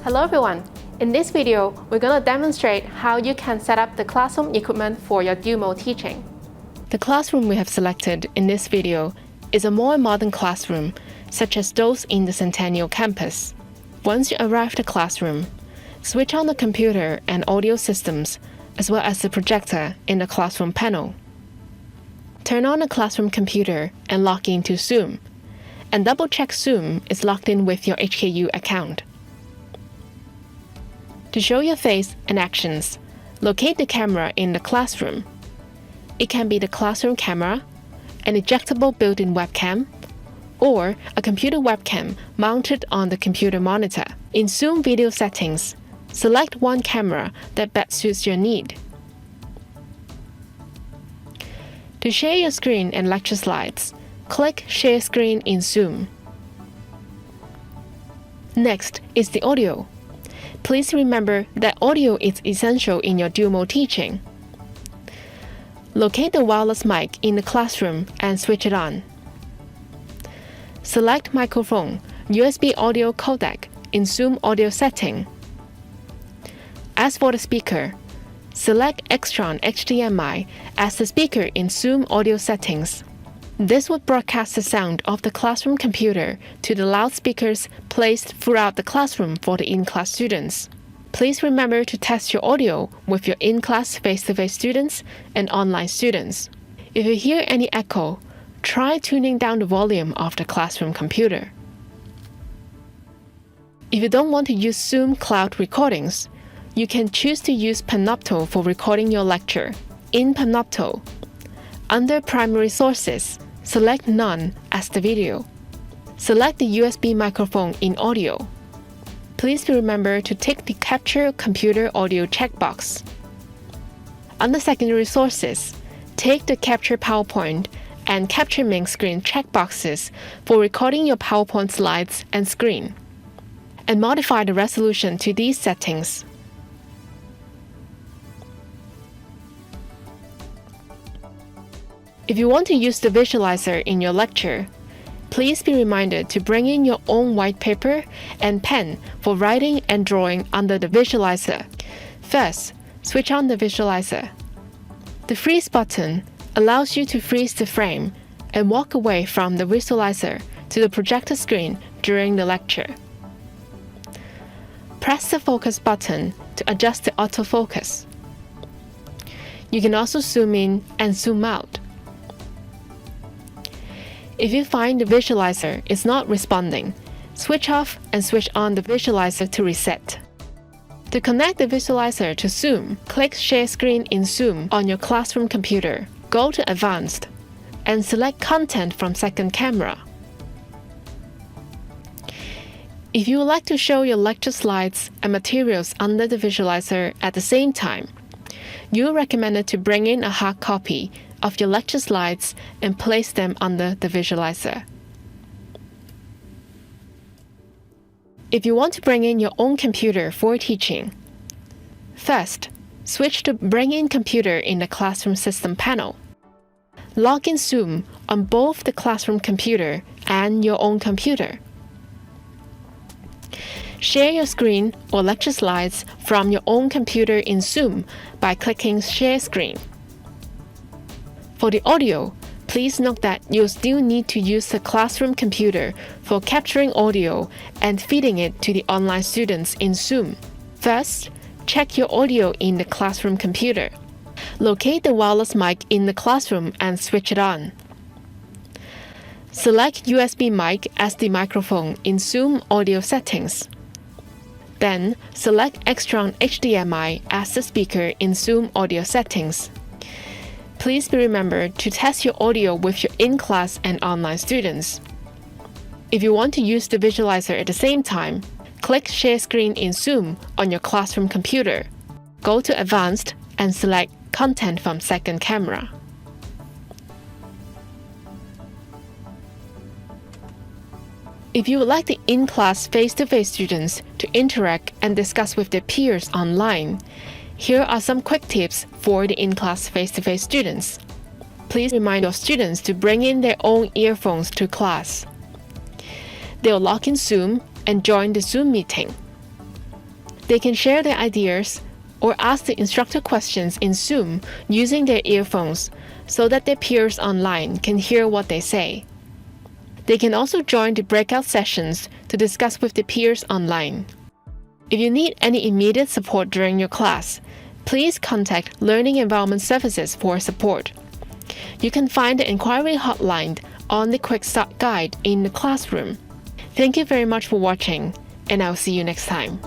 Hello everyone! In this video, we're going to demonstrate how you can set up the classroom equipment for your Duo teaching. The classroom we have selected in this video is a more modern classroom, such as those in the Centennial campus. Once you arrive at the classroom, switch on the computer and audio systems, as well as the projector in the classroom panel. Turn on the classroom computer and log into Zoom, and double-check Zoom is logged in with your HKU account. To show your face and actions, locate the camera in the classroom. It can be the classroom camera, an ejectable built-in webcam, or a computer webcam mounted on the computer monitor. In Zoom video settings, select one camera that best suits your need. To share your screen and lecture slides, click Share Screen in Zoom. Next is the audio. Please remember that audio is essential in your Duo teaching. Locate the wireless mic in the classroom and switch it on. Select Microphone, USB audio codec in Zoom audio setting. As for the speaker, select Extron HDMI as the speaker in Zoom audio settings. This would broadcast the sound of the classroom computer to the loudspeakers placed throughout the classroom for the in-class students. Please remember to test your audio with your in-class face-to-face students and online students. If you hear any echo, try tuning down the volume of the classroom computer. If you don't want to use Zoom Cloud recordings, you can choose to use Panopto for recording your lecture. In Panopto, under Primary Sources, select None as the video. Select the USB microphone in audio. Please remember to tick the Capture Computer Audio checkbox. Under Secondary Sources, take the Capture PowerPoint and Capture Main Screen checkboxes for recording your PowerPoint slides and screen, and modify the resolution to these settings. If you want to use the visualizer in your lecture, please be reminded to bring in your own white paper and pen for writing and drawing under the visualizer. First, switch on the visualizer. The Freeze button allows you to freeze the frame and walk away from the visualizer to the projector screen during the lecture. Press the Focus button to adjust the autofocus. You can also zoom in and zoom out. If you find the visualizer is not responding, switch off and switch on the visualizer to reset. To connect the visualizer to Zoom, click Share Screen in Zoom on your classroom computer. Go to Advanced and select Content from second camera. If you would like to show your lecture slides and materials under the visualizer at the same time, you are recommended to bring in a hard copy of your lecture slides and place them under the visualizer. If you want to bring in your own computer for teaching, first, switch to Bring in Computer in the Classroom System panel. Log in Zoom on both the classroom computer and your own computer. Share your screen or lecture slides from your own computer in Zoom by clicking Share Screen. For the audio, please note that you'll still need to use the classroom computer for capturing audio and feeding it to the online students in Zoom. First, check your audio in the classroom computer. Locate the wireless mic in the classroom and switch it on. Select USB mic as the microphone in Zoom audio settings. Then, select Extron HDMI as the speaker in Zoom audio settings. Please be remembered to test your audio with your in-class and online students. If you want to use the visualizer at the same time, click Share Screen in Zoom on your classroom computer. Go to Advanced and select Content from second camera. If you would like the in-class face-to-face students to interact and discuss with their peers online, here are some quick tips for the in-class face-to-face students. Please remind your students to bring in their own earphones to class. They'll log in Zoom and join the Zoom meeting. They can share their ideas or ask the instructor questions in Zoom using their earphones so that their peers online can hear what they say. They can also join the breakout sessions to discuss with the peers online. If you need any immediate support during your class, please contact Learning Environment Services for support. You can find the inquiry hotline on the Quick Start Guide in the classroom. Thank you very much for watching, and I'll see you next time.